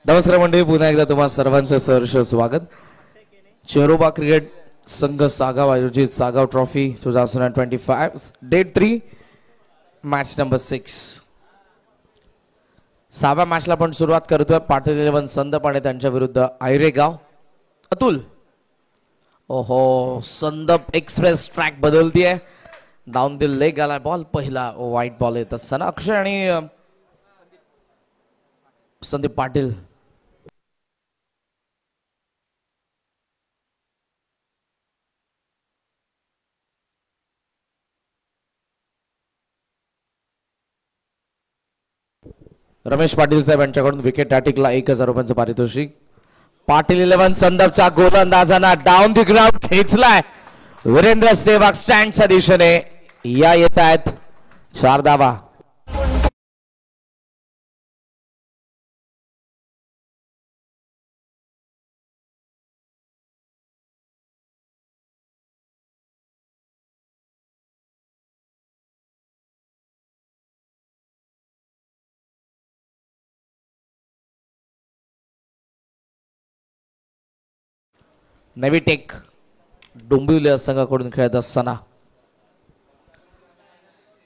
नमस्कार मंडळी, पुन्हा एकदा तुम्हा सर्वांचं सहर्ष स्वागत. चेरोबा क्रिकेट संघ सागाव आयोजित Sagaon trophy 2025 date 3 match number 6. 6व्या मॅचला पण सुरुवात करतोय. पाटील 11 संदप आणि त्यांच्या विरुद्ध आयरेगाव. अतुल, ओहो, संदप एक्सप्रेस ट्रॅक बदलतीये. डाऊन द लेग आला बॉल. पहिला वाईट बॉल येत असताना अक्षय आणि संदीप पाटील रमेश पाटील साहेब यांच्याकडून विकेट हॅटिकला 1000 रुपयांचं पारितोषिक. पाटील 11 संदपचा गोलंदाजांना डाऊन द ग्राउंड खेचलाय. वीरेंद्र सेवाग स्टँडच्या दिशेने या येत आहेत 4 धावा. नवी टेक डोंबिवली संघाकडून खेळत असताना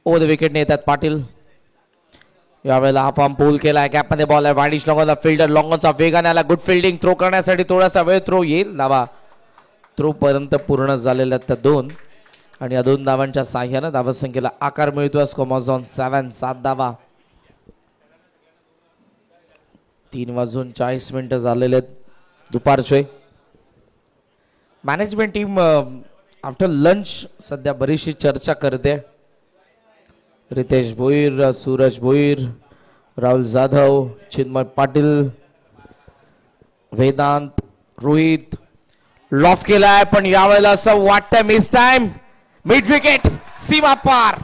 ओव्हर द विकेट नेतात पाटील. यावेळेला हा फॉर्म पूल केलाय. गॅप मध्ये बॉल आहे. वाडिश लॉंगॉनचा फिल्डर लॉंगॉनचा वेगाने आला. Good fielding. थ्रो करण्यासाठी थोडासा वेळ. थ्रो येईल. धावा थ्रो पर्यंत पूर्ण झालेल्या त्या 2 आणि या 2 धावांच्या साह्यानं धावसंख्येला आकार मिळतोय. स्कोमॉझॉन 7 धावा. 3:40 झालेले दुपारचे. मॅनेजमेंट टीम आफ्टर लंच सध्या बरीचशी चर्चा करते. रितेश भोईर, सूरज भोईर, राहुल जाधव, चिन्मय पाटील, वेदांत, रोहित. लॉफ केलाय पण यावेळेला असं वाटतंय मिस टाइम. मिड विकेट सीमा पार.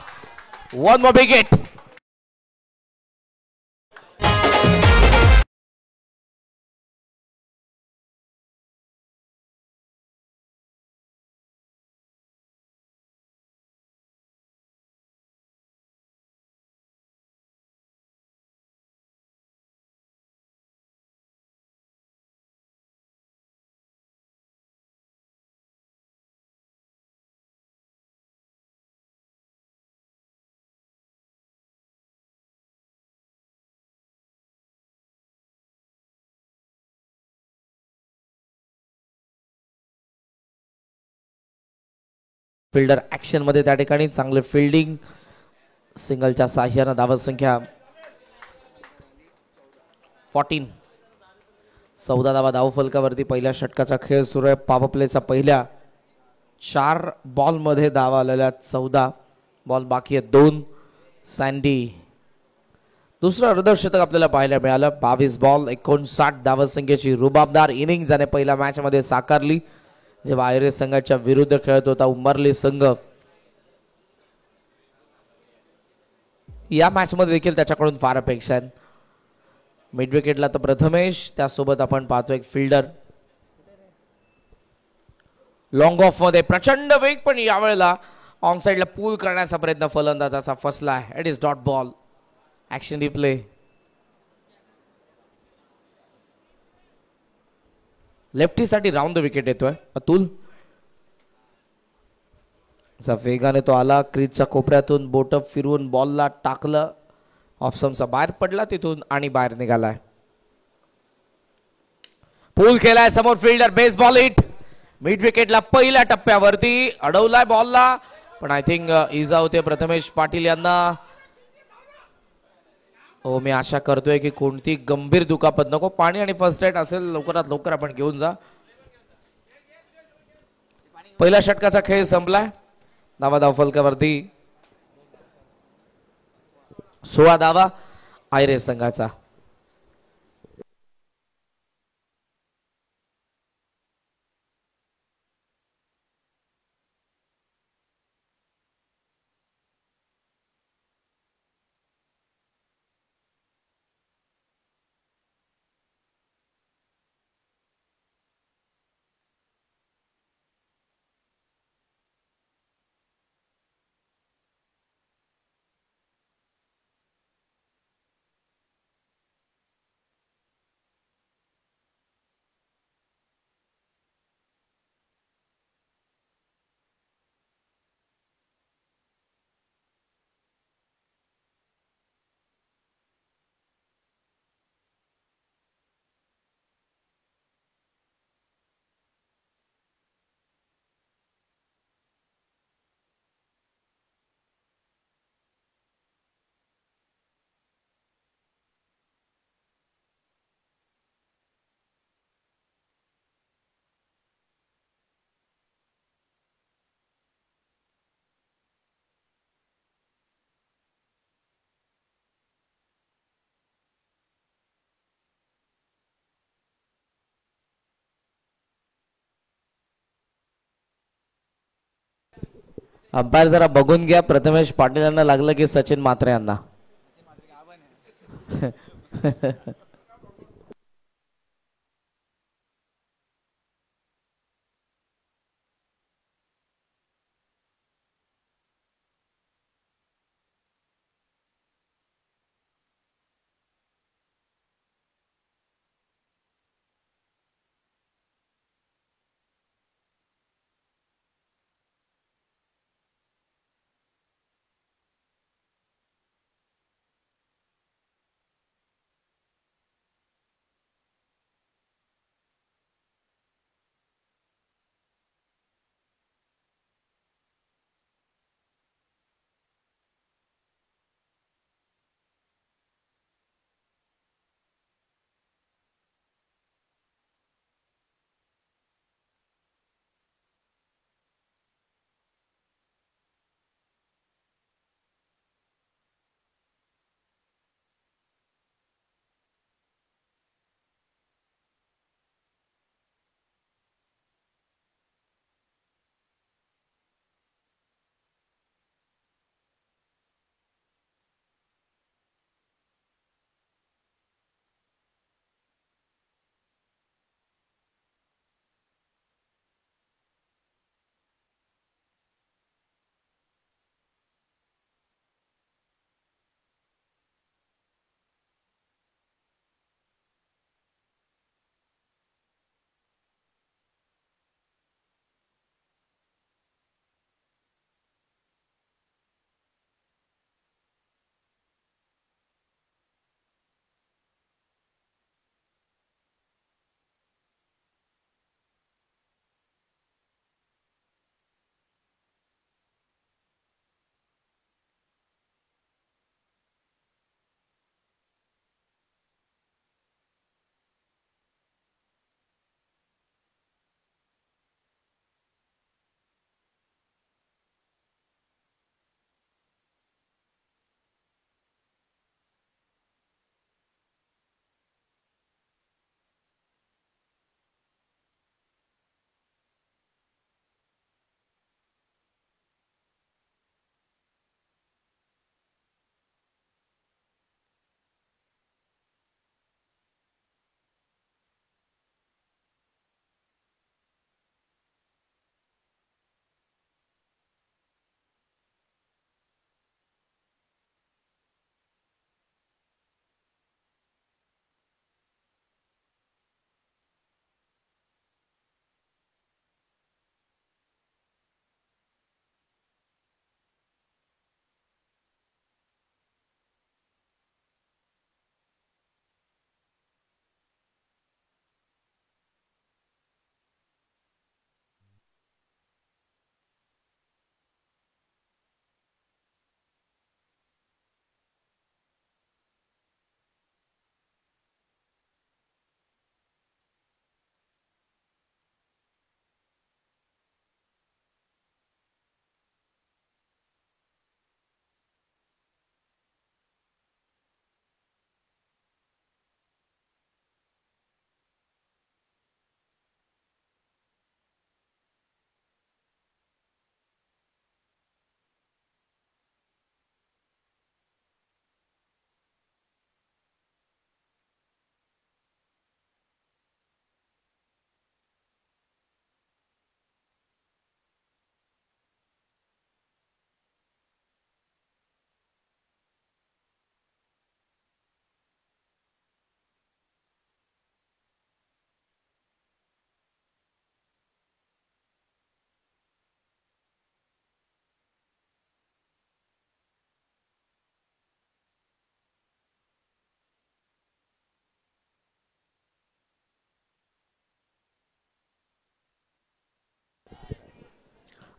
1 मोर विकेट. फिल्डर ऍक्शन मध्ये त्या ठिकाणी चांगले फिल्डिंग. सिंगलच्या साह्यानं धावत संख्या 14. 14 धावा धावफलकावरती. पहिल्या षटकाचा खेळ सुरू आहे. पॉवर प्लेचा पहिल्या 4 बॉल मध्ये धावा आलेल्या 14 बॉल बाकी आहेत 2. सँडी दुसरं अर्धशतक आपल्याला पाहायला मिळालं. 22 बॉल 59 धावत संख्येची रुबाबदार इनिंग ज्याने पहिल्या मॅच मध्ये साकारली जेव्हा आयरे संघाच्या विरुद्ध खेळत होता उंबरली संघ. या मॅच मध्ये देखील त्याच्याकडून फार अपेक्षा आहेत. मिड विकेटला तर प्रथमेश, त्यासोबत आपण पाहतो एक फिल्डर. लॉंग ऑफ मध्ये प्रचंड वेग पण यावेळेला ऑन साइडला पूल करण्याचा प्रयत्न फलंदाजाचा फसला. It is dot ball. Action replay. Lefty साठी राऊंड द विकेट येतोय अतुल. वेगाने तो आला. क्रीजच्या कोपऱ्यातून बोट फिरवून बॉलला टाकलं. ऑफ स्टंपचा बाहेर पडला तिथून आणि बाहेर निघालाय. पूल केलाय समोर fielder. Base ball hit. Mid विकेटला पहिल्या टप्प्यावरती अडवलाय बॉलला पण आय थिंक इजा होते प्रथमेश पाटील यांना. हो, मी आशा करतोय की कोणती गंभीर दुखापत नको. पाणी आणि फर्स्ट एड असेल लवकरात लवकर आपण घेऊन जा. पहिल्या षटकाचा खेळ संपलाय. धावा धावफलकावरती 16 धावा आयरे संघाचा. अंपायर जरा बघून घ्या. प्रथमेश पाटील यांना लागलं की सचिन म्हात्रे यांना.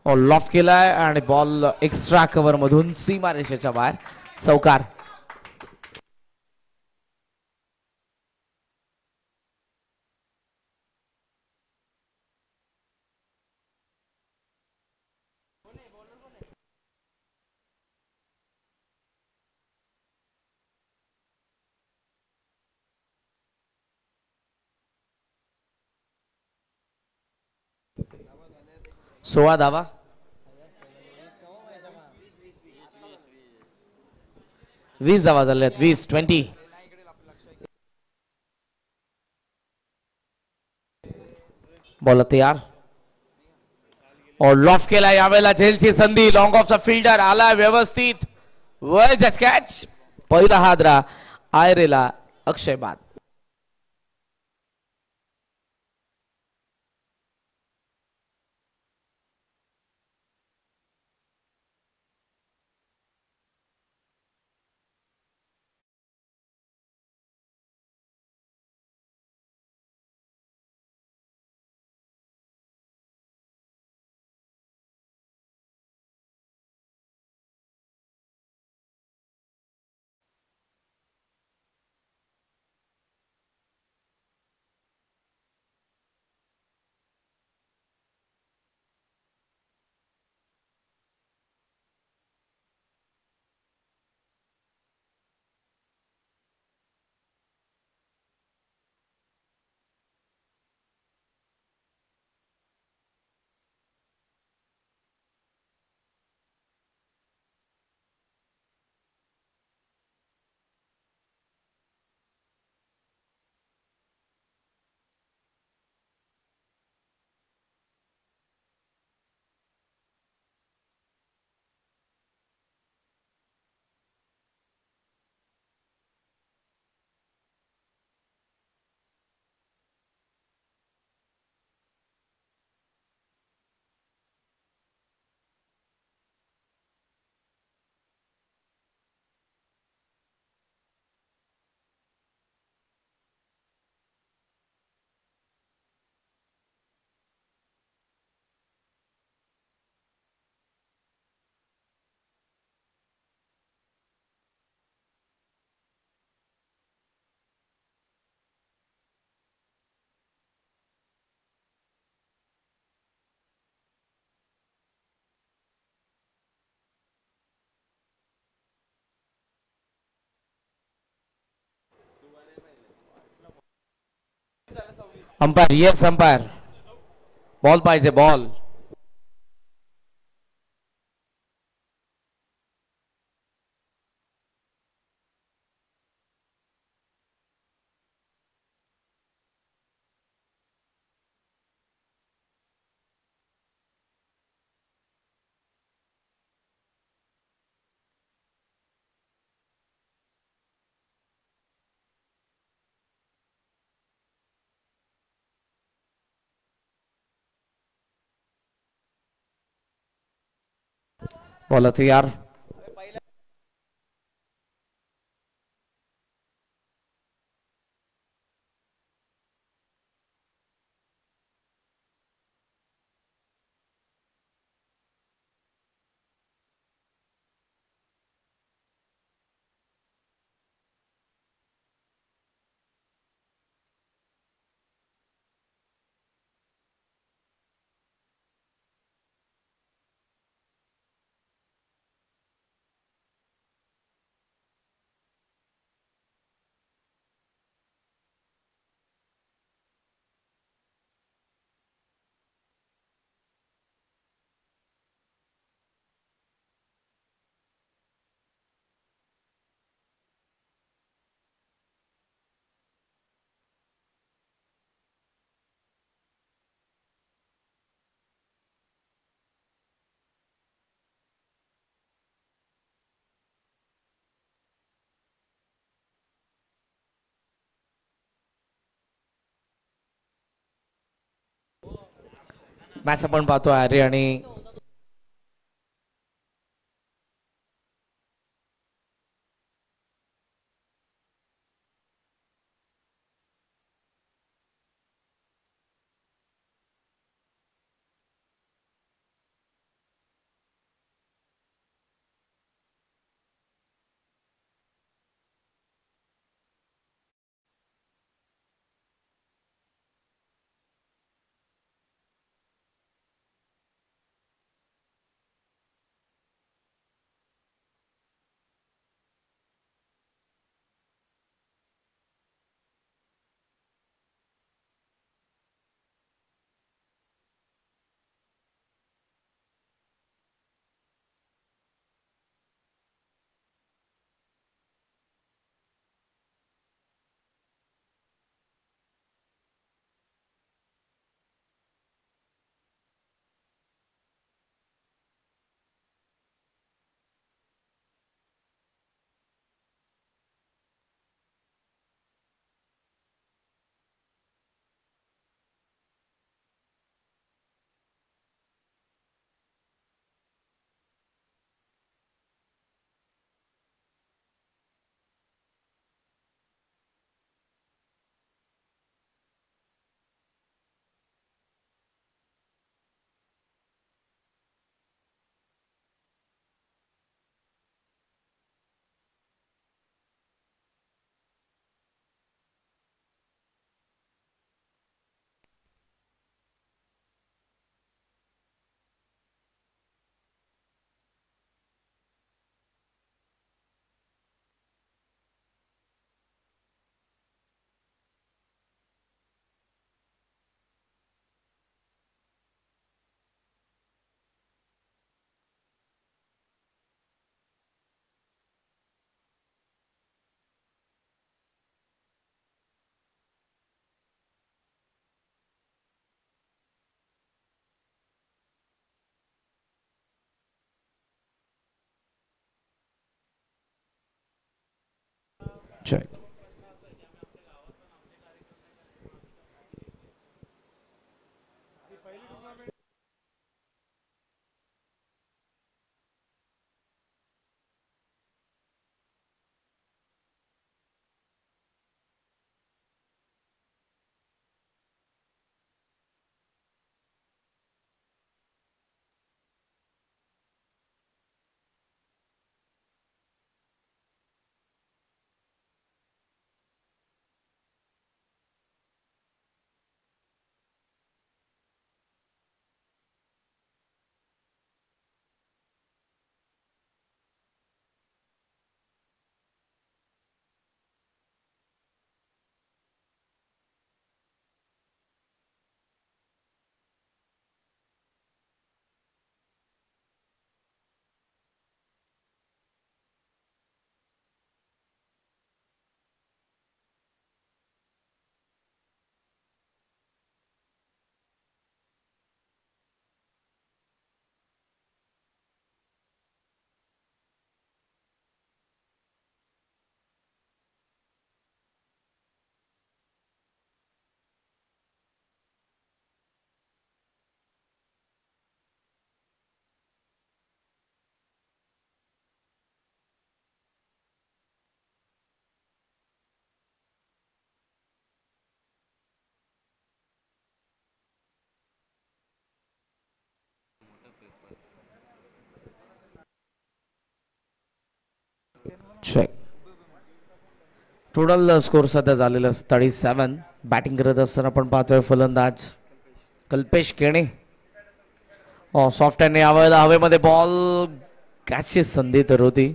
लॉफ केलाय आणि बॉल एक्स्ट्रा कव्हर मधून सीमा रेषेच्या बाहेर. चौकार. सोळा धावा. 20 धावा झाल्यात 20 बॉल तयार और लॉफ केला यावेळेला झेलची संधी लॉंग ऑफचा फिल्डर आला व्यवस्थित वर कॅच पहिला हादरा आयरेला अक्षय बाद अंपायर येस अंपायर बॉल पाहिजे बॉल बॉल तयार मॅच आपण पाहतो आर्य आणि Check. Check. टोटल स्कोर सध्या झालेला 37. बॅटिंग करत असताना आपण पाहतोय फलंदाज कल्पेश केणे. सॉफ्ट हँड यावेळेला हवेमध्ये बॉल कॅचची संधी तर होती.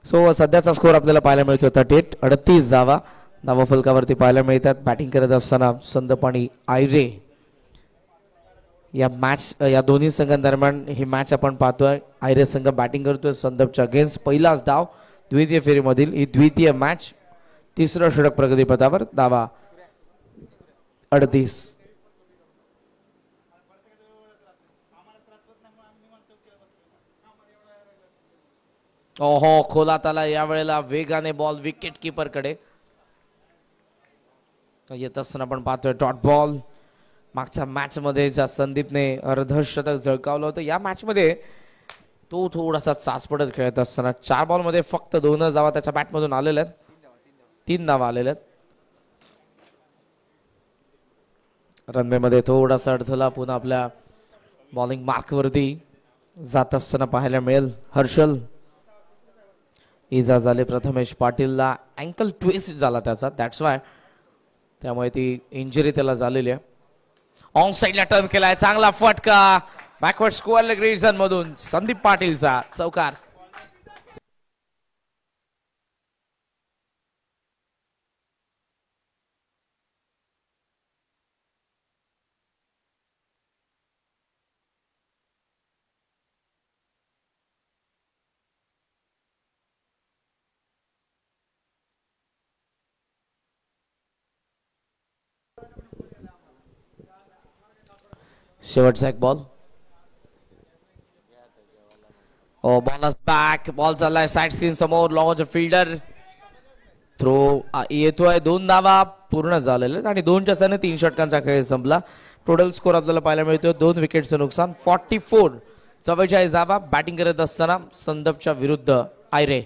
सो सध्याचा स्कोर आपल्याला पाहायला मिळतो 38. 38 धावा फलकावरती पाहायला मिळतात. बॅटिंग करत असताना संदप आणि आयरे या दोन्ही संघांदरम्यान ही मॅच आपण पाहतोय. आयरे संघ बॅटिंग करतोय संदपच्या अगेन्स्ट. पहिलाच डाव द्वितीय फेरीमधील ही द्वितीय मॅच. तिसरं षटक प्रगतीपथावर. धावा 38. ओहो, खोलात आला यावेळेला वेगाने बॉल विकेट किपर कडे येत असताना आपण पाहतोय डॉट बॉल. मागच्या मॅच मध्ये ज्या संदीपने अर्धशतक झळकावलं होतं, या मॅच मध्ये तो थोडासा चाचपडत खेळत असताना 4 बॉल मध्ये फक्त 2च धावा त्याच्या बॅटमधून आलेल्या आहेत. 3 धावा आलेल्या आहेत. रनवे मध्ये थोडासा अडथळा पुन्हा आपल्या बॉलिंग मार्क वरती जात असताना पाहायला मिळेल. हर्षल इजा झाले प्रथमेश पाटीलला. अँकल ट्विस्ट झाला त्याचा, दॅट्स वाय. त्यामुळे ती इंजुरी त्याला झालेली आहे. ऑन साइडला टर्न केलाय, चांगला फटका बॅकवर्ड स्क्वेअर लेग रिजन मधून संदीप पाटीलचा चौकार. शेवटचा एक बॉल. Ball back. बॉल चाललाय साइड स्क्रीन समोर. लॉंग फिल्डर थ्रो येतोय. 2 धावा पूर्ण झालेले आणि 2च्या सने 3 षटकांचा खेळ संपला. टोटल स्कोर आपल्याला पाहायला मिळतोय 2 विकेटचं नुकसान. 44. 44 धावा. बॅटिंग करत असताना संदपच्या विरुद्ध आयरे.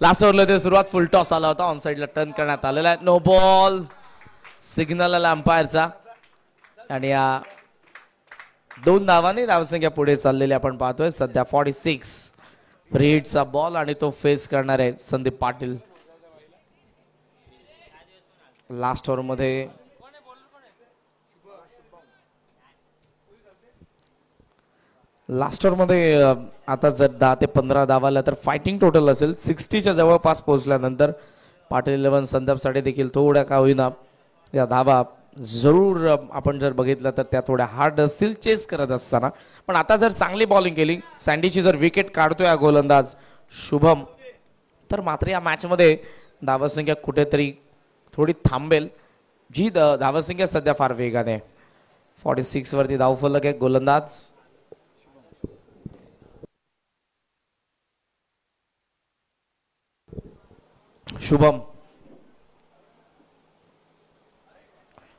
लास्ट ओव्हरला ते सुरुवात फुल टॉस आला होता, ऑन साईडला टर्न करण्यात आलेला आहे. नो बॉल सिग्नल आला अंपायरचा आणि या 2 धावांनी धावसंख्या पुढे चाललेली आपण पाहतोय सध्या 46. फ्रीडचा बॉल आणि तो फेस करणार आहे संदीप पाटील. लास्ट ओव्हर मध्ये आता जर 10 ते 15 धावाला तर फायटिंग टोटल असेल. 60च्या जवळपास पोहोचल्यानंतर पाटील 11 संदर्भसाठी देखील थोड्या का होईना या धावा जरूर आपण जर बघितलं तर त्या थोड्या हार्ड असतील चेस करत असताना. पण आता जर चांगली बॉलिंग केली, सँडीची जर विकेट काढतोय हा गोलंदाज शुभम, तर मात्र या मॅच मध्ये धावसंख्या कुठेतरी थोडी थांबेल. जी धावसंख्या सध्या फार वेगाने 46 वरती धावफलक आहे. गोलंदाज शुभम,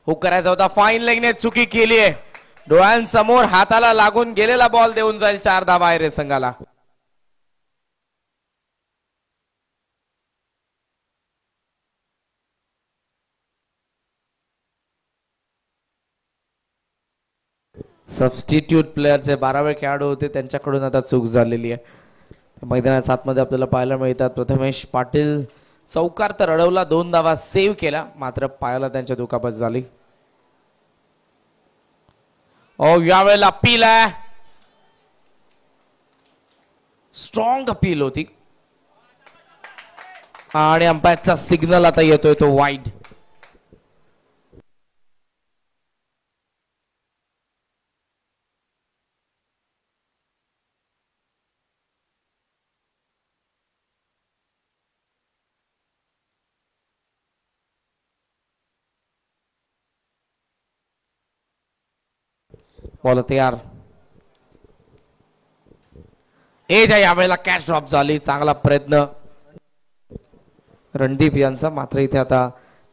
हुक करायचा होता, फाईन लेगने चुकी केली आहे. डोळ्यांसमोर हाताला लागून गेलेला बॉल देऊन जाईल 4 धावा आहे रे संघाला. सबस्टिट्यूट प्लेअरचे 12वे खेळाडू होते, त्यांच्याकडून आता चूक झालेली आहे. मैदानात आतमध्ये आपल्याला पाहायला मिळतात. प्रथमेश पाटील चौकार तर अडवला, 2 धावा सेव्ह केला, मात्र पायाला त्यांच्या दुखापत झाली. यावेळेला अपील आहे, स्ट्रॉंग अपील होती आणि अंपायरचा सिग्नल आता येतोय तो वाईड. बॉल तयार. एज आहे यावेळेला, कॅच ड्रॉप झाली. चांगला प्रयत्न रणदीप यांचा, मात्र इथे आता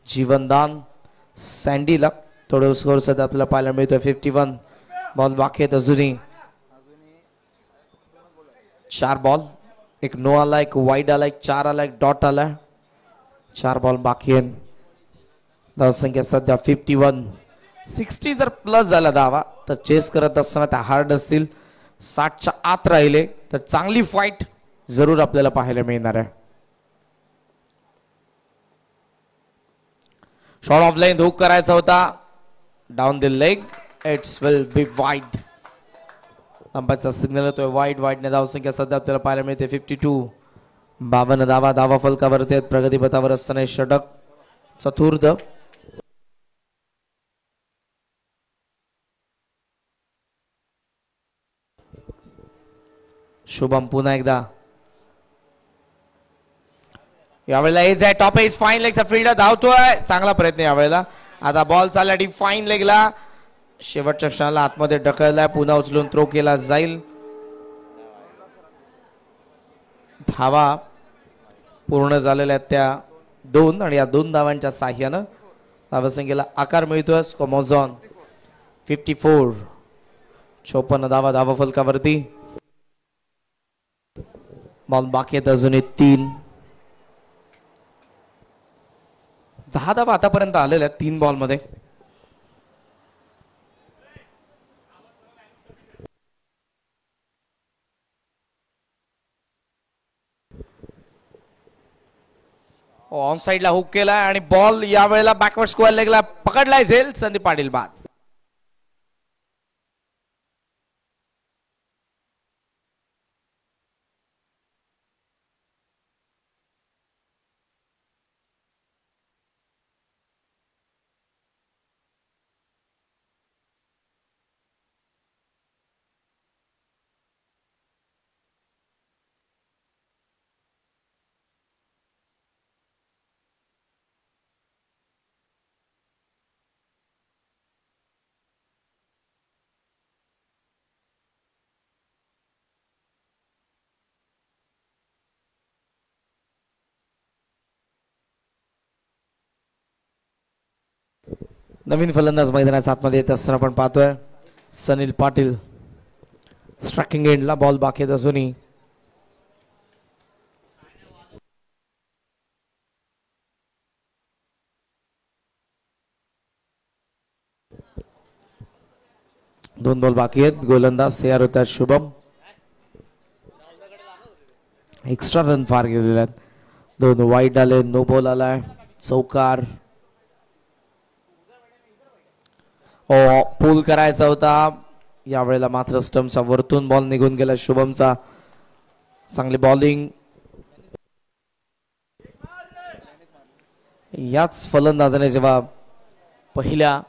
जीवनदान सँडीला. थोडं स्कोर सध्या आपल्याला पाहायला मिळतोय 51. बॉल बाकी आहेत अजूनही. 4 बॉल, एक नो आला, एक वाईड आला, एक 4 आला, एक डॉट आला. 4 बॉल बाकी आहेत. धावसंख्या सध्या 51. 60 जर प्लस झाला धावा तर चेस करत असताना त्या हार्ड असतील. 60च्या आत राहिले तर चांगली फाईट जरूर आपल्याला पाहायला मिळणार आहे. शॉट ऑफ लेंथ हुक करायचा होता, down the leg, it's will be wide. अंपायरचा सिग्नल येतोय वाईड. वाईडने धावसंख्या सध्या आपल्याला पाहायला मिळते 52. 52 धावा धावा फलकावरती आहेत. प्रगतीपथावर असताना षटक चतुर्थ. शुभम पुन्हा एकदा. यावेळेला एज आहे, टॉप एज, फाईन लेगचा फील्डर धावतोय. चांगला प्रयत्न यावेळेला. आता बॉल चालला डीप, फाईन लेगला, शेवटच्या क्षणाला आतमध्ये ढकललाय. पुन्हा उचलून थ्रो केला जाईल. धावा पूर्ण झालेल्या त्या 2 आणि या 2 धावांच्या साह्यानं धावसंख्येला आकार मिळतोय. स्कोमोझॉन 54. 54 धावा धावा फलकावरती. बॉल बाकी आहेत अजूनही 3. 10 धावा आतापर्यंत आलेल्या 3 बॉल मध्ये. ऑन साइडला हुक केलाय आणि बॉल यावेळेला बॅकवर्ड स्क्वेअर लेगला पकडलाय. झेल संदीप पाटील बाद. नवीन फलंदाज मैदानाच्या आतमध्ये येत असताना आपण पाहतोय सनील पाटील स्ट्रायकिंग एंडला बॉल बाकी आहेत अजूनही. दोन बॉल बाकी आहेत. गोलंदाज तयार होतात शुभम. एक्स्ट्रा रन फार गेलेले आहेत. दोन वाईट आले. नो बॉल आलाय. चौकार पूल करायचा होता यावेळेला मात्र स्टंपच्या वरतून बॉल निघून गेला शुभमचा. चांगली बॉलिंग. याच फलंदाजाने जेव्हा पहिल्या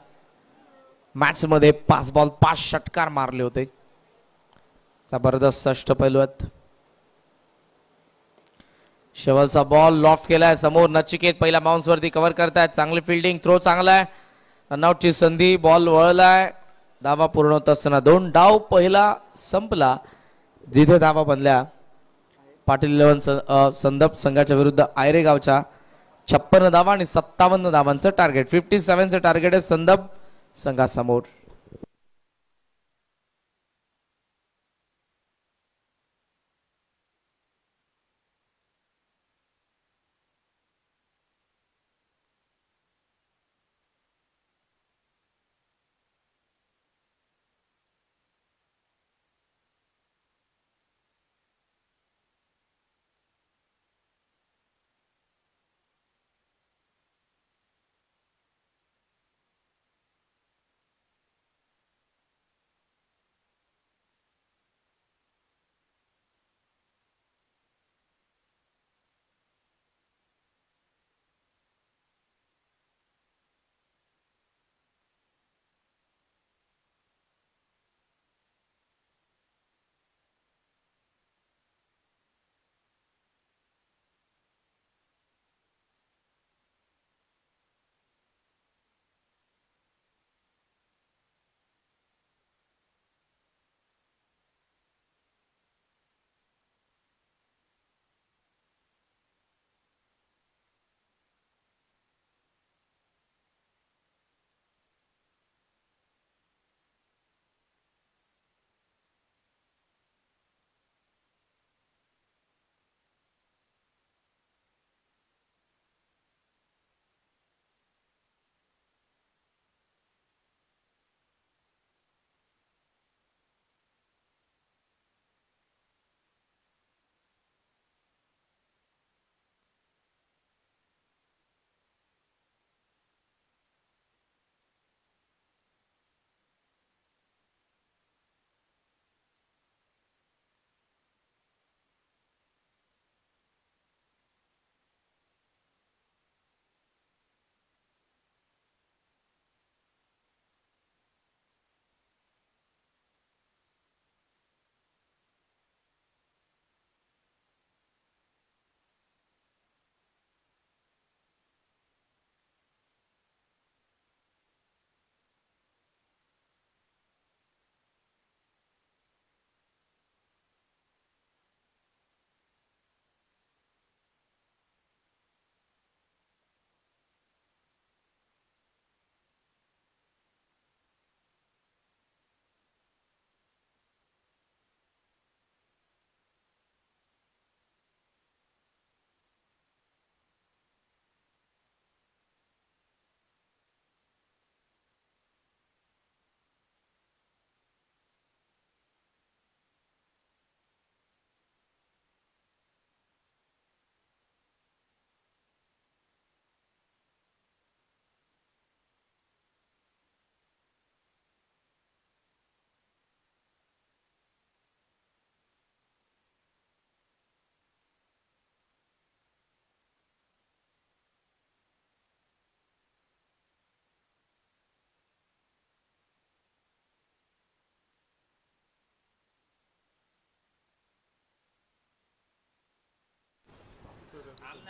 मॅच मध्ये 5 बॉल 5 षटकार मारले होते. जबरदस्त अष्टपैलू आहेत. शेवलचा बॉल लॉफ्ट केलाय समोर. नचिकेत पहिल्या बाउन्स वरती कव्हर करतायत. चांगली फिल्डिंग. थ्रो चांगला आहे. रनआउटची संधी. बॉल वळलाय. धावा पूर्ण होत असताना 2 डाव पहिला संपला. जिथे धावा बनल्या पाटील 11 संदप संघाच्या विरुद्ध आयरे गावच्या 56 धावा आणि 57 धावांचं टार्गेट. 57चं टार्गेट आहे संदप संघासमोर.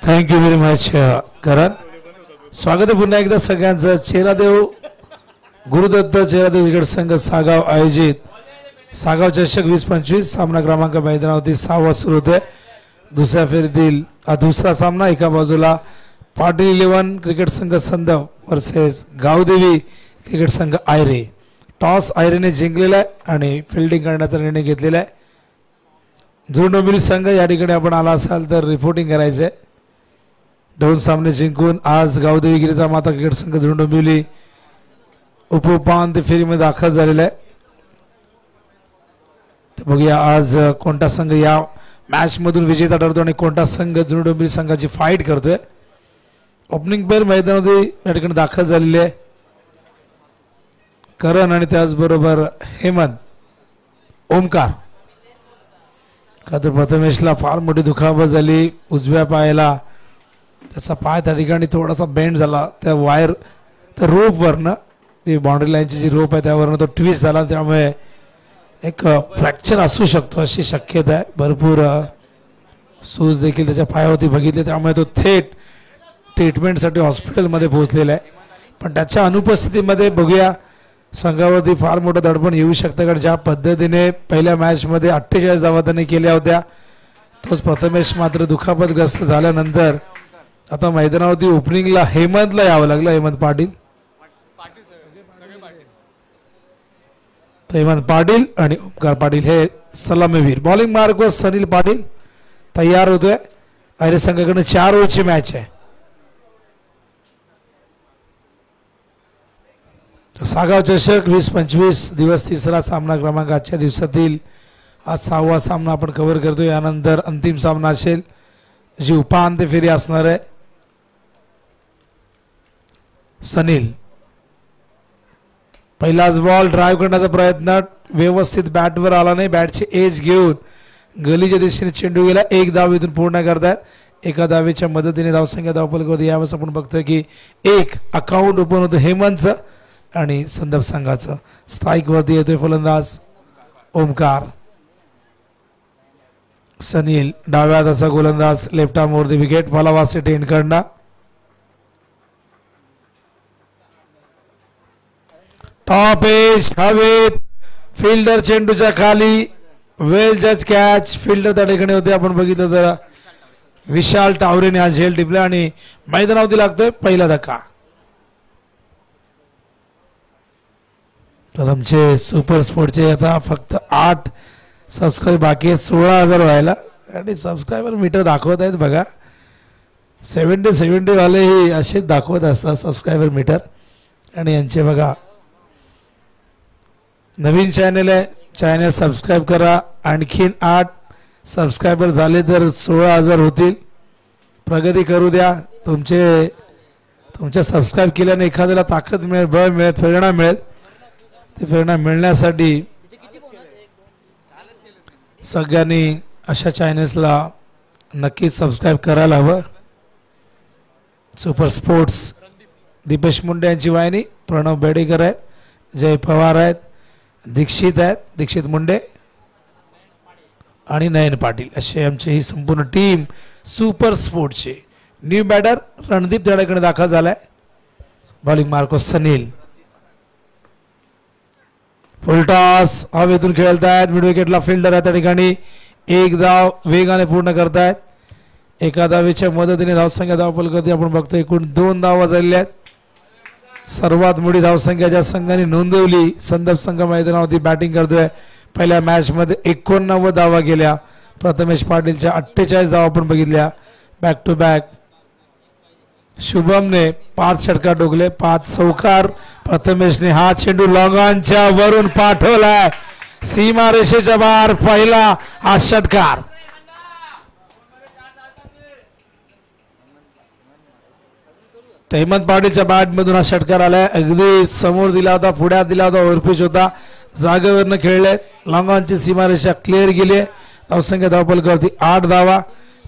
थँक्यू व्हेरी मच करण. स्वागत आहे पुन्हा एकदा सगळ्यांचं. चेहरादेव गुरुदत्त चेहरादेव क्रिकेट संघ सागाव आयोजित सागाव चषक 20-25 सामना क्रमांक मैदानावरती 6वा सुरू होतोय. दुसऱ्या फेरीतील हा दुसरा सामना. एका बाजूला पाटील 11 क्रिकेट संघ संदव वर्सेस गावदेवी क्रिकेट संघ आयरे. टॉस आयरेने जिंकलेला आहे आणि फिल्डिंग करण्याचा निर्णय घेतलेला आहे. जो डोंबिवली संघ या ठिकाणी आपण आला असाल तर रिपोर्टिंग करायचं आहे. 2 सामने जिंकून आज गावदेवी गिरीजा माता क्रिकेट संघ जुळून डोंबिवली उपांत्य फेरीमध्ये दाखल झालेला आहे. तर बघूया आज कोणता संघ या मॅच मधून विजेता ठरतो आणि कोणता संघ जुळून डोंबिवली संघाची फाईट करतोय. ओपनिंग पेअर मैदानामध्ये या ठिकाणी दाखल झालेले आहे. करण आणि त्याचबरोबर हेमंत, ओमकार. का तर प्रथमेशला फार मोठी दुखापत झाली उजव्या पायाला. त्याचा पाय त्या ठिकाणी थोडासा बेंड झाला. त्या वायर त्या रोपवरनं, ती बाउंड्री लाईनची जी रोप आहे त्यावरनं तो ट्विस्ट झाला. त्यामुळे एक फ्रॅक्चर असू शकतो अशी शक्यता आहे. भरपूर सूज देखील त्याच्या पायावरती बघितले. त्यामुळे तो थेट ट्रीटमेंटसाठी हॉस्पिटलमध्ये पोहोचलेला आहे. पण त्याच्या अनुपस्थितीमध्ये बघूया संघावरती फार मोठं दडपण येऊ शकतं. कारण ज्या पद्धतीने पहिल्या मॅचमध्ये 48 धावा त्यांनी केल्या होत्या, तोच प्रथमेश मात्र दुखापतग्रस्त झाल्यानंतर आता मैदानावरती ओपनिंगला हेमंतला यावं लागलं. हेमंत पाटील, हेमंत पाटील आणि ओमकार पाटील हे सलामीवीर. बॉलिंग मार्कवर सनील पाटील तयार होतोय. आयरे संघाकडे 4 ओव्हरची मॅच आहे. सागाव चषक 20-25 दिवस तिसरा सामना क्रमांक आजच्या दिवसातील आज 6वा सामना आपण कव्हर करतो. यानंतर अंतिम सामना असेल जी उपांत्य फेरी असणार आहे. सनील पहिलाच बॉल ड्राईव्ह करण्याचा प्रयत्न व्यवस्थित बॅटवर आला नाही. बॅटची एज घेऊन गलीच्या दिशेने चेंडू गेला. 1 धाव इथून पूर्ण करतात. एका धावेच्या मदतीने धावसंख्या धावफलक यावेळेस आपण बघतोय की 1 अकाउंट ओपन होतं हेमंतचं आणि संदर्भ संघाचं. स्ट्राईक वरती येतोय फलंदाज ओमकार. सनील डाव्या हाताचा गोलंदाज लेफ्ट आर्म वरती विकेट फलावासे टेंडकडनं. टॉप एज हवेत, फिल्डर चेंडूच्या खाली, वेल जज कॅच. फिल्डर त्या ठिकाणी होते. आपण बघितलं तर विशाल टावरेने आज झेल टिपला आणि मैदानावरती लागतोय पहिला धक्का. तर आमचे सुपर स्पोर्टचे आता फक्त 8 सबस्क्राईब बाकी आहे 16,000 व्हायला. आणि सबस्क्रायबर मीटर दाखवत आहेत बघा. 70 वाले ही असेच दाखवत असतात सबस्क्रायबर मीटर. आणि यांचे बघा नवीन चॅनल आहे, चॅनल सबस्क्राईब करा. आणखीन 8 सबस्क्रायबर झाले तर 16,000 होतील. प्रगती करू द्या. तुमच्या सबस्क्राईब केल्याने एखाद्याला ताकद मिळेल, बळ मिळेल, प्रेरणा मिळेल. ते प्रेरणा मिळण्यासाठी सगळ्यांनी अशा चॅनल्सला नक्कीच सबस्क्राईब करायला हवं. सुपर स्पोर्ट्स दीपेश मुंडे यांची वाहिनी. प्रणव बेडेकर आहेत, जय पवार आहेत, दीक्षित आहेत, दीक्षित मुंडे आणि नयन पाटील असे आमची ही संपूर्ण टीम सुपर स्पोर्ट्सची. न्यू बॅटर रणदीप त्याकडे दाखल झालाय. Bowling Marco Sanil. फुलटॉस हवेतून खेळतायत. मिड विकेटला फिल्डर आहे त्या ठिकाणी. 1 धाव वेगाने पूर्ण करतायत. एका धावेच्या मदतीने धावसंख्या धावफलकावरती आपण बघतो एकूण 2 धावा झालेल्या आहेत. सर्वात मोठी धावसंख्या ज्या संघाने नोंदवली संदर्भ संघ मैदानावरती बॅटिंग करतोय. पहिल्या मॅच मध्ये 89 धावा गेल्या. प्रथमेश पाटीलच्या 48 धावा आपण बघितल्या. बॅक टू बॅक शुभमने 5 षटकार ठोकले, 5 चौकार. प्रथमेशने हा चेंडू लॉंगॉनच्या वरून पाठवलाय सीमा रेषेच्या बाहेर. पहिला हा षटकार. हेमंत पाटीलच्या बॅट मधून हा षटकार आलाय. अगदी समोर दिला होता, पुढ्यात दिला होता, ओव्हरपिच होता. जागेवरनं खेळले. लॉंगॉनची सीमारेषा क्लिअर गेली. धावसंख्या धावफलकावरती 8 धावा.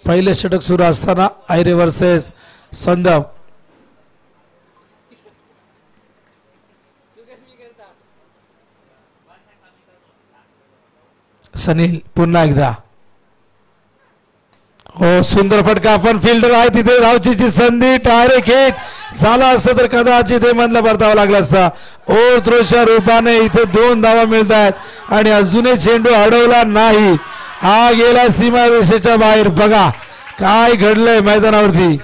पहिले षटक सुरू असताना आयरे वर्सेस संदप. सनील पुन्हा एकदा. हो सुंदर फटका. पण फिल्डर आहे तिथे. धावचीची संधी. डायरेक्ट हिट झाला असतं तर कदाचित हेमंतला परतावा लागला असता. ओव्हर थ्रोच्या रूपाने इथे 2 धावा मिळत आहेत आणि अजूनही चेंडू अडवला नाही. हा गेला सीमा रेषेच्या बाहेर. बघा काय घडलंय मैदानावरती.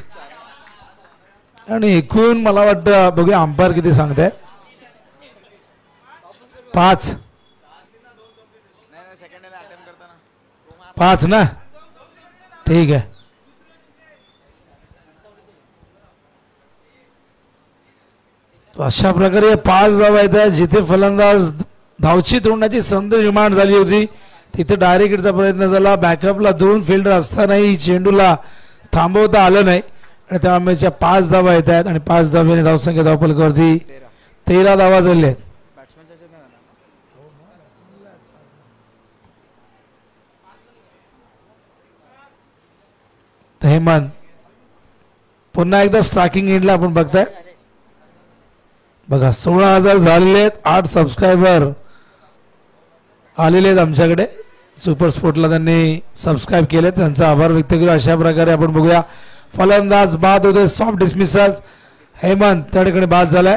आणि एकूण मला वाटतं बघूया अंपायर किती सांगतायत. 5 5 ना, ठीक आहे. अशा प्रकारे 5 धावा आहेत. जिथे फलंदाज धावची तोडण्याची संधी निर्माण झाली होती तिथे डायरेक्टचा प्रयत्न झाला. बॅकअपला 2 फिल्डर असतानाही चेंडूला थांबवता आलं नाही आणि त्यामुळे 5 धावा येत आहेत आणि 5 धाव्याने धावसंख्या धावफलकावरती 13 धावा झाल्या आहेत. हेमंत पुन्हा एकदा स्ट्रायकिंग एंडला आपण बघताय. बघा 16,000 झालेले आहेत. 8 सबस्क्रायबर आलेले आहेत आमच्याकडे. सुपर स्पोर्टला त्यांनी सबस्क्राईब केले, त्यांचा आभार व्यक्त करू. अशा प्रकारे आपण बघूया फलंदाज बाद होते. Soft dismissal. हेमंत त्या ठिकाणी बाद झालाय.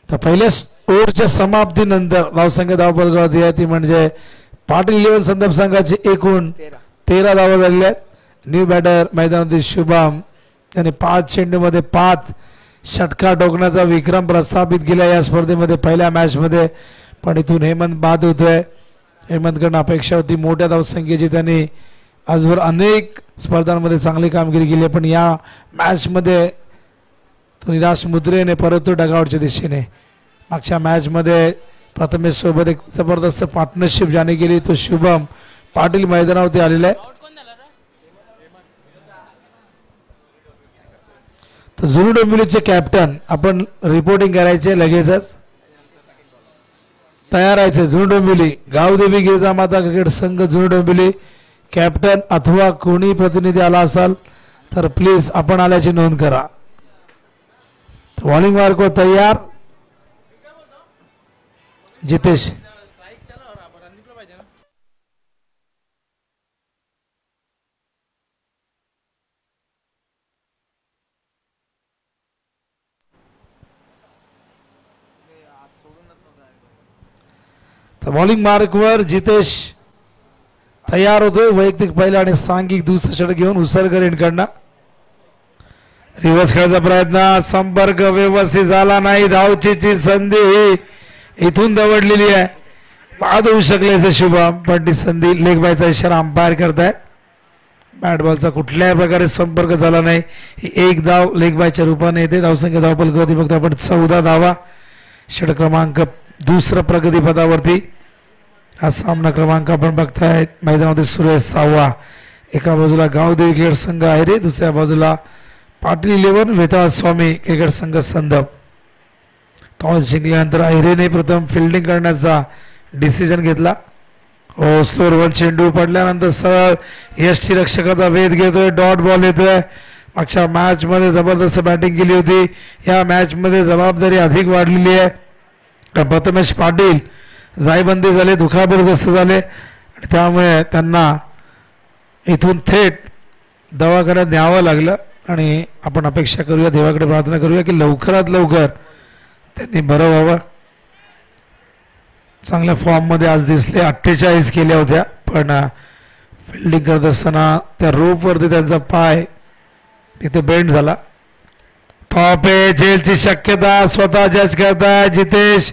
तर पहिल्या ओव्हरच्या समाप्तीनंतर धावसंख्या धावफलकावरती आहे ती म्हणजे पाटील 11 संदर्भ संघाची एकूण 13 धावा झालेल्या आहेत. न्यू बॅटर मैदानातील शुभम त्याने 5 चेंडूमध्ये 5 षटकार ठोकण्याचा विक्रम प्रस्थापित केला या स्पर्धेमध्ये पहिल्या मॅचमध्ये. पण इथून हेमंत बाद होतोय. हेमंतकडनं अपेक्षा होती मोठ्या धावसंख्येची. त्यांनी आजवर अनेक स्पर्धांमध्ये चांगली कामगिरी केली पण या मॅचमध्ये तो निराश मुद्रेने परततो डगआउटच्या दिशेने. मागच्या मॅचमध्ये प्रथमेश सोबत एक जबरदस्त पार्टनरशिप ज्याने केली तो शुभम पाटील मैदानावरती आलेला आहे. तर जुनू डोंबिवलीचे कॅप्टन आपण रिपोर्टिंग करायचे लगेचच तयार आहे. जुनू डोंबिवली गावदेवी गिरिजामाता क्रिकेट संघ जुनू डोंबिवली कॅप्टन अथवा कोणी प्रतिनिधी आला असाल तर प्लीज आपण आल्याची नोंद करा. बॉलिंग मार्क को तैयार जितेश. तर बॉलिंग मार्क वर जितेश तयार होतोय. वैयक्तिक पहिला आणि सांघिक दुसरा षटक घेऊन उसरकर यांकडनं रिव्हर्स खेळायचा प्रयत्न. संपर्क व्यवस्थित झाला नाही. धावचीची संधी ही इथून दवडलेली आहे. बाद होऊ शकले शुभम पण ती संधी लेग बायचा इशारा अंपायर करतायत. बॅट बॉलचा कुठल्याही प्रकारे संपर्क झाला नाही. ही एक धाव लेग बायच्या रूपाने येते. धावसंख्या धावफलकावरती बघतो आपण 14 धावा. षटक क्रमांक दुसरा प्रगतीपथावरती. हा सामना क्रमांक आपण बघताय मैदानामध्ये सुरेश 6वा. एका बाजूला गावदेवी क्रिकेट संघ आहे रे, दुसऱ्या बाजूला पाटील 11 वेताळ स्वामी क्रिकेट संघ संदप. टॉस जिंकल्यानंतर अहिरेने प्रथम फिल्डिंग करण्याचा डिसिजन घेतला. हो स्लोअर वन चेंडू पडल्यानंतर सरळ यष्टी रक्षकाचा वेध घेतोय. डॉट बॉल येतोय. मागच्या मॅच मध्ये जबरदस्त बॅटिंग केली होती. या मॅच मध्ये जबाबदारी अधिक वाढलेली आहे. प्रथमेश पाटील जायबंदी झाले, दुखापतग्रस्त झाले आणि त्यामुळे त्यांना इथून थेट दवाखान्यात न्यावं लागलं. आणि आपण अपेक्षा करूया, देवाकडे प्रार्थना करूया की लवकरात लवकर त्यांनी बरं व्हावं. चांगल्या फॉर्ममध्ये आज दिसले. 48 केल्या होत्या पण फिल्डिंग करत असताना त्या रोपवरती त्यांचा पाय तिथे बेंड झाला. टॉप आहे जेलची शक्यता स्वतः जज करताय जितेश.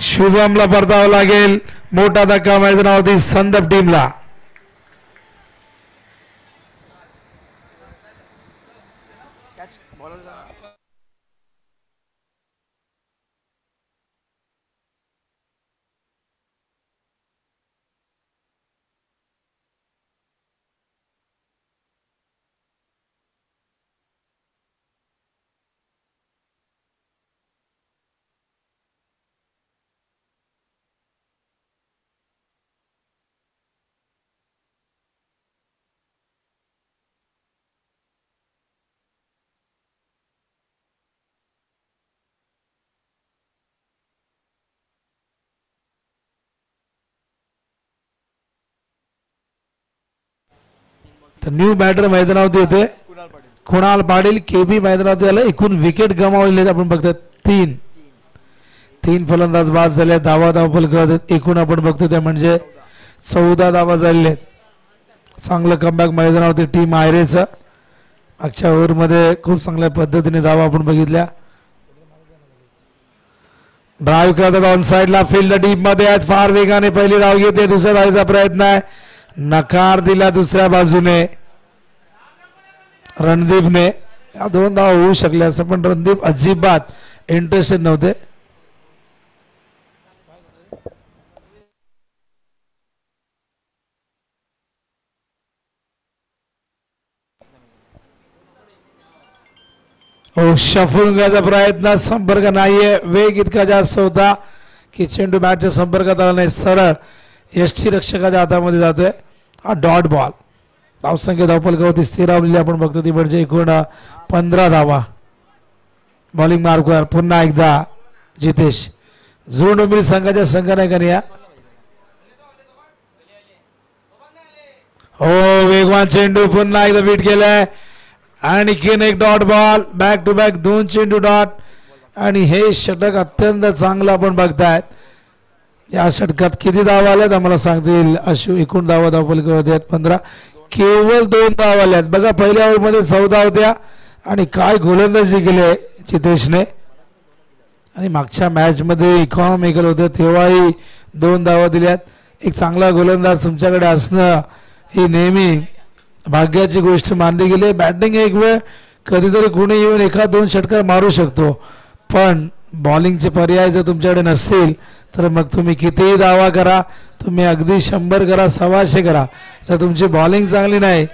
शुभमला परतावं लागेल. मोठा धक्का मैदानावरती संदप टीमला. तर न्यू बॅटर मैदानावरती येतोय कुणाल पाटील. केबी मैदानावरती आलं. एकूण विकेट गमावलेले आपण बघतोय 3 फलंदाज बाद झाले. धावफल करत एकूण आपण बघतो त्या म्हणजे 14 धावा झालेले. चांगलं कमबॅक मैदानावरती टीम आयरेचं. मागच्या ओव्हरमध्ये खूप चांगल्या पद्धतीने धावा आपण बघितल्या. ड्राईव्ह करतात ऑन साइडला. फील्ड डीप मध्ये आहेत. फार वेगाने पहिली धाव घेते. दुसऱ्या धावेचा प्रयत्न आहे. नकार दिला दुसऱ्या बाजूने रणदीपने. या 2 धावा होऊ शकल्या असं पण रणदीप अजिबात इंटरेस्टेड नव्हते. शफून घ्यायचा प्रयत्न. संपर्क नाहीये. वेग इतका जास्त होता की चेंडू बॅटच्या संपर्कात आला नाही. सरळ यष्टी रक्षकाच्या हातामध्ये जातोय. हा डॉट बॉल. धावसंख्या धावफलकावरती स्थिरावलेली आपण बघतो ती म्हणजे एकूण 15 धावा. बॉलिंग मार्कवर पुन्हा एकदा जितेश. झोन उमेद संघाच्या संघनायकाने या. हो वेगवान चेंडू पुन्हा एकदा बीट केलाय. आणखीन एक dot ball. Back to back 2 चेंडू डॉट. आणि हे षटक अत्यंत चांगलं आपण बघतायत. या षटकात किती धावा आल्यात आम्हाला सांगतील अशू. एकूण धावा धावफलकावरती आहेत 15. केवळ 2 धावा आल्यात. बघा पहिल्या ओव्हरमध्ये 14 होत्या आणि काय गोलंदाजी केली जितेशने. आणि मागच्या मॅच मध्ये इकॉनॉमिकल होतं तेव्हाही 2 धावा दिल्यात. एक चांगला गोलंदाज तुमच्याकडे असणं ही नेहमी भाग्याची गोष्ट मानली गेली. बॅटिंग एक वेळ कधीतरी कुणी येऊन 1-2 षटकार मारू शकतो पण बॉलिंगचे पर्याय जर तुमच्याकडे नसतील तर मग तुम्ही कितीही धावा करा. तुम्ही अगदी 100 करा 125 करा. जर तुमची बॉलिंग चांगली नाही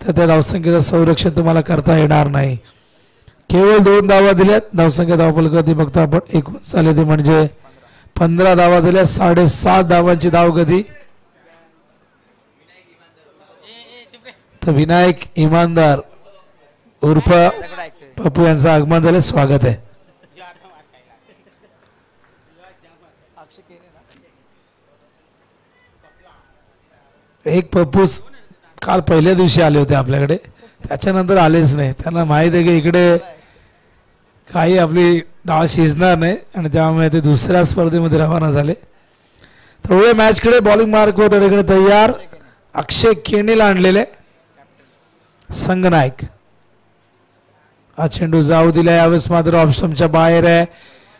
तर त्या धावसंख्येचं संरक्षण तुम्हाला करता येणार नाही. केवळ 2 धावा दिल्यात. धावसंख्या धावफलकावरती बघता आपण एकूण झाले ते म्हणजे 15 धावा झाल्या. 7.5 धावांची धावगती. तर विनायक इमानदार उर्फ पप्पू यांचं आगमन झाले. स्वागत आहे. एक पप्पूस काल पहिल्या दिवशी आले होते आपल्याकडे. त्याच्यानंतर आलेच नाही. त्यांना माहित आहे की इकडे काही आपली डाळ शिजणार नाही आणि त्यामुळे ते दुसऱ्या स्पर्धेमध्ये रवाना झाले. तर पुढे मॅचकडे बॉलिंग मार्क होत इकडे तयार. अक्षय केनेला आणलेले संघनायक. हा चेंडू जाऊ दिला. यावेळेस मात्र ऑप्शनच्या बाहेर आहे.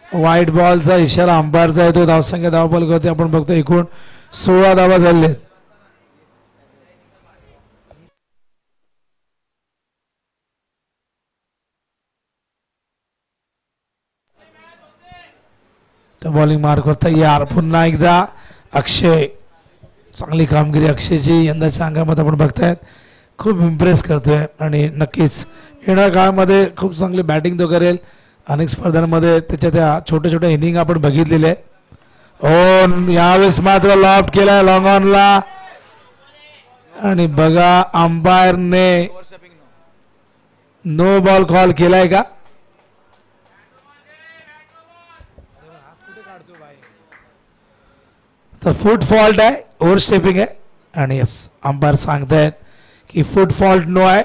व्हाईट बॉलचा इशारा अंपायरचा येतो. धावसंख्या धावफलकावरती आपण बघतो एकूण 16 धावा झाले. तर बॉलिंग मार्कवर तयार. पुन्हा एकदा अक्षय. चांगली कामगिरी अक्षयची यंदाच्या अंगामध्ये आपण बघतायत. खूप इम्प्रेस करतोय आणि नक्कीच येणाऱ्या काळामध्ये खूप चांगली बॅटिंग तो करेल. अनेक स्पर्धांमध्ये त्याच्या त्या छोट्या छोट्या इनिंग आपण बघितलेले. हो यावेळेस मात्र लॉफ्ट केलाय लॉंग ऑनला आणि बघा अंपायरने नो बॉल कॉल केलाय का. तर फुट फॉल्ट आहे. ओव्हर स्टेपिंग आहे आणि यस अंपायर सांगतायत की फुट फॉल्ट नो आहे.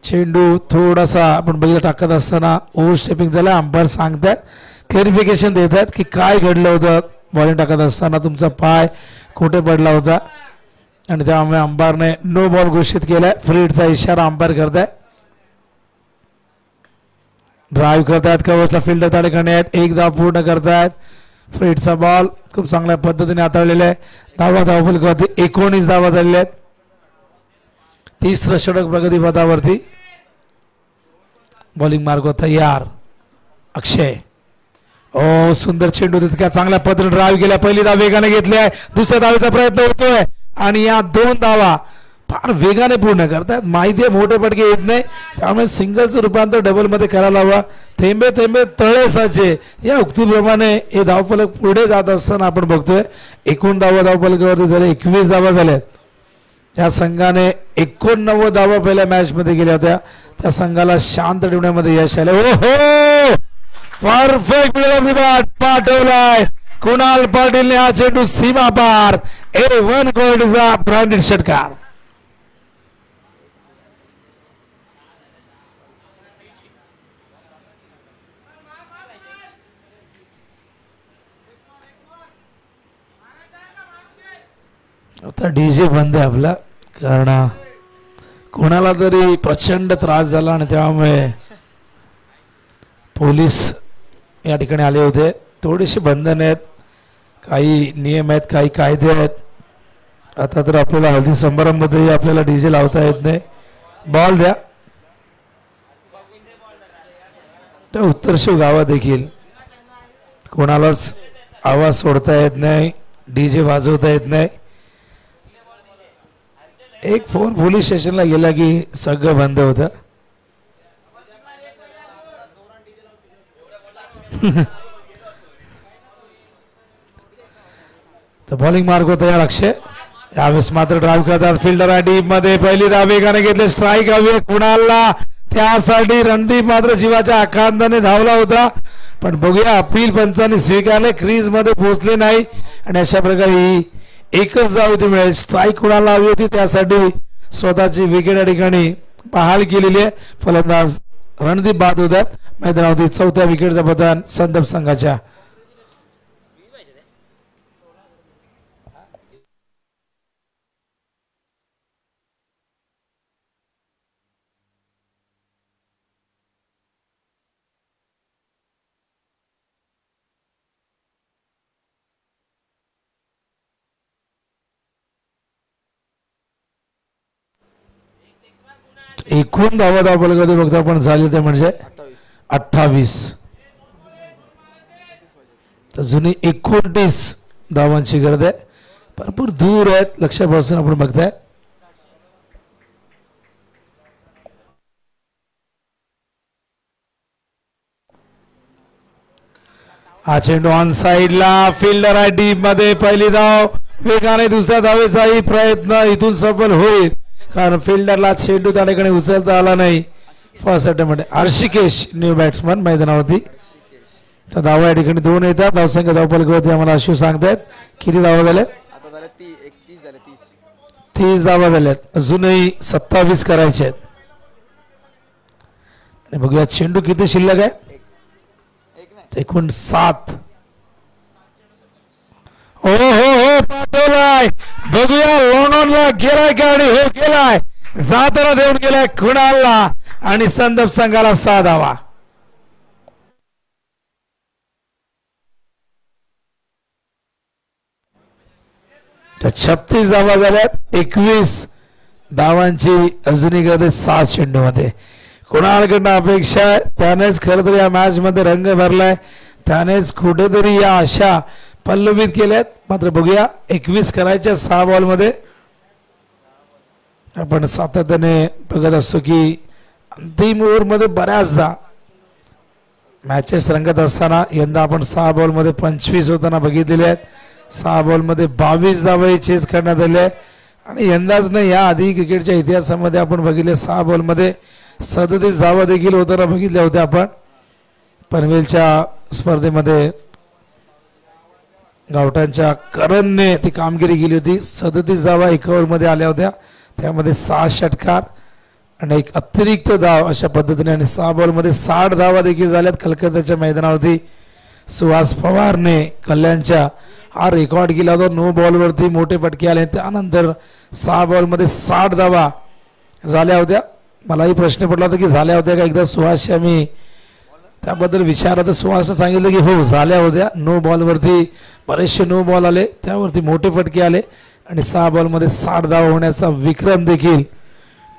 चेंडू थोडासा आपण बघितलं टाकत असताना ओव्हर स्टेपिंग झालं. अंपायर सांगतायत क्लॅरिफिकेशन देत आहेत की काय घडलं होतं. बॉलिंग टाकत असताना तुमचा पाय कुठे पडला होता आणि त्यामुळे अंपायरने नो बॉल घोषित केलाय. फ्री हिटचा इशारा अंपायर करतायत. ड्राईव्ह करतायत. कव्हर्सला फिल्डर त्या ठिकाणी आहेत. 1 धाव पूर्ण करतायत. फ्री हिटचा बॉल खूप चांगल्या पद्धतीने हाताळलेला आहे. धावफलकावरती 19 धावा झालेल्या आहेत. 30रं षटक प्रगतीपथावरती. बॉलिंग मार्ग तयार. अक्षय. ओ सुंदर चेंडू तितक्या चांगल्या पद्धतीने ड्राईव्ह केल्या. पहिली धाव वेगाने घेतली आहे. दुसऱ्या धावेचा प्रयत्न होतोय आणि या 2 धावा फार वेगाने पूर्ण करतात. माहिती आहे मोठे पटके येत नाही त्यामुळे सिंगलचं रूपांतर डबल मध्ये करायला हवं. थेंबे थेंबे तळे साचे या उक्तीप्रमाणे हे धावफलक पुढे जात असताना आपण बघतोय. एकूण धावा धावफलकावरती झाले 21 धावा झाल्यात. ज्या संघाने 89 धावा पहिल्या मॅच मध्ये गेल्या होत्या त्या संघाला शांत ठेवण्यामध्ये यश आले. हो परफेक्ट पाठवलाय कुणाल पाटीलने. हा चेंडू सीमा पार. A1 कोर्टीचा ब्रँडेड षटकार. आता डीजे बंद आहे आपला, कारण कोणाला तरी प्रचंड त्रास झाला आणि त्यामुळे पोलीस या ठिकाणी आले होते. थोडेसे बंधन आहेत, काही नियम आहेत, काही कायदे आहेत. आता तर आपल्याला हल्दी समारंभामध्ये आपल्याला डीजे लावता येत नाही. बॉल द्या. त्या उत्तरशिव गावात देखील कोणालाच आवाज सोडता येत नाही, डीजे वाजवता येत नाही. एक फोन पोलीस स्टेशनला गेला की सगळं बंद होतं. तर बॉलिंग मार्ग होता या अक्षय. यावेळेस मात्र ड्राईव्ह करतात फिल्डर आहे डीप मध्ये. पहिली धाव वेगाने घेतले, स्ट्राईक हवी कुणाला, त्यासाठी रणदीप मात्र जीवाच्या आकांताने धावला होता. पण बघूया, अपील पंचांनी स्वीकारले, क्रीज मध्ये पोहोचले नाही आणि अशा प्रकारे ही एकच धाव होती मिळेल. स्ट्राईक कुणाला हवी होती, त्यासाठी स्वतःची विकेट या ठिकाणी बहाल केलेली आहे. फलंदाज रणदीप बाद होतात. मैदानावरती चौथ्या विकेटचा पतन संदर्भ संघाच्या. एकूण धावा कधी बघता पण झाली ते म्हणजे 28. जुनी 29 धावांची गरज आहे. भरपूर दूर आहेत लक्षापासून आपण बघताय. हा चेंडू ऑन साइडला, फिल्डर आहे डीप मध्ये. पहिली धाव वेगाने, दुसऱ्या धावेचाही प्रयत्न इथून सफल होईल, कारण फिल्डरला चेंडू त्या ठिकाणी उचलता आला नाही. First attempt Hrishikesh new batsman मैदानावरती. तर धावा या ठिकाणी 2 येतात. धावसंख्या धावपलकावरती आम्हाला अशू सांगतायत किती धावा झाल्यात. 30 धावा झाल्यात, अजूनही 27 करायचे आहेत. आणि बघूया चेंडू किती शिल्लक आहे. एकूण 7. हो हो हो पाठवलाय, बघूया लॉंग ऑनला गेलाय का, आणि हो गेलाय, जाताना देऊन गेलाय कुणालला आणि संदर्भ संघाला 6 धावा. तर 36 धावा झाल्यात. 21 धावांची अजूनही गरज 7 चेंडूमध्ये. कुणालकडनं अपेक्षा आहे, त्यानेच खरं तर या मॅच मध्ये रंग भरलाय, त्यानेच कुठेतरी या आशा पल्लवित केल्यात. मात्र बघूया, 21 करायच्या 6 बॉल मध्ये. आपण सातत्याने बघत असतो की अंतिम ओव्हर मध्ये बऱ्याचदा मॅचेस रंगत असताना यंदा आपण 6 बॉल मध्ये 25 होताना बघितलेले आहेत. 6 बॉल मध्ये 22 धावा चेस करण्यात आले आहे. आणि यंदाच नाही, या आधी क्रिकेटच्या इतिहासामध्ये आपण बघितले 6 बॉल मध्ये 37 धावा देखील होताना बघितल्या होत्या आपण. पनवेलच्या स्पर्धेमध्ये गावठाणच्या करणने ती कामगिरी केली होती. 37 धावा एका ओव्हरमध्ये आल्या होत्या, त्यामध्ये 6 षटकार आणि एक अतिरिक्त धाव अशा पद्धतीने. आणि 6 बॉलमध्ये 60 धावा देखील झाल्यात. कलकत्त्याच्या मैदानावरती सुहास पवारने कल्याणच्या हा रेकॉर्ड केला होता. 9 बॉलवरती मोठे फटके आले, त्यानंतर 6 बॉलमध्ये 60 धावा झाल्या होत्या. मलाही प्रश्न पडला होता की झाल्या होत्या का, एकदा सुहासशी आम्ही त्याबद्दल विचारलं तर सुहासने सांगितलं की हो झाल्या होत्या. 9 बॉलवरती बरेचसे 9 बॉल आले, त्यावरती मोठे फटके आले आणि 6 बॉलमध्ये 60 धावा होण्याचा विक्रम देखील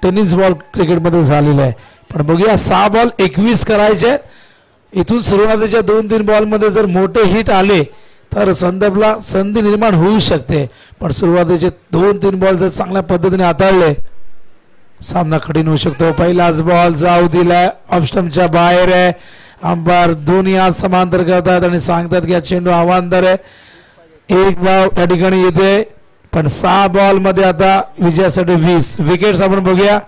टेनिस बॉल क्रिकेटमध्ये झालेला आहे. पण बघूया, 6 बॉल 21 करायचे. इथून सुरुवातीच्या 2-3 बॉलमध्ये जर मोठे हिट आले तर संदर्भला संधी निर्माण होऊ शकते. पण सुरुवातीचे 2-3 बॉल जर चांगल्या पद्धतीने हाताळले, सामना कठीण होऊ शकतो. पहिलाच बॉल जाऊ दिलाय, ऑफस्टंपच्या बाहेर आहे. अंपायर दोन्ही हात समांतर करतात आणि सांगतात की हा चेंडू आव्हानदार आहे. 1 धाव त्या ठिकाणी येते. पण 6 बॉल मध्ये आता विजयासाठी 20 विकेट्स आपण बघूया.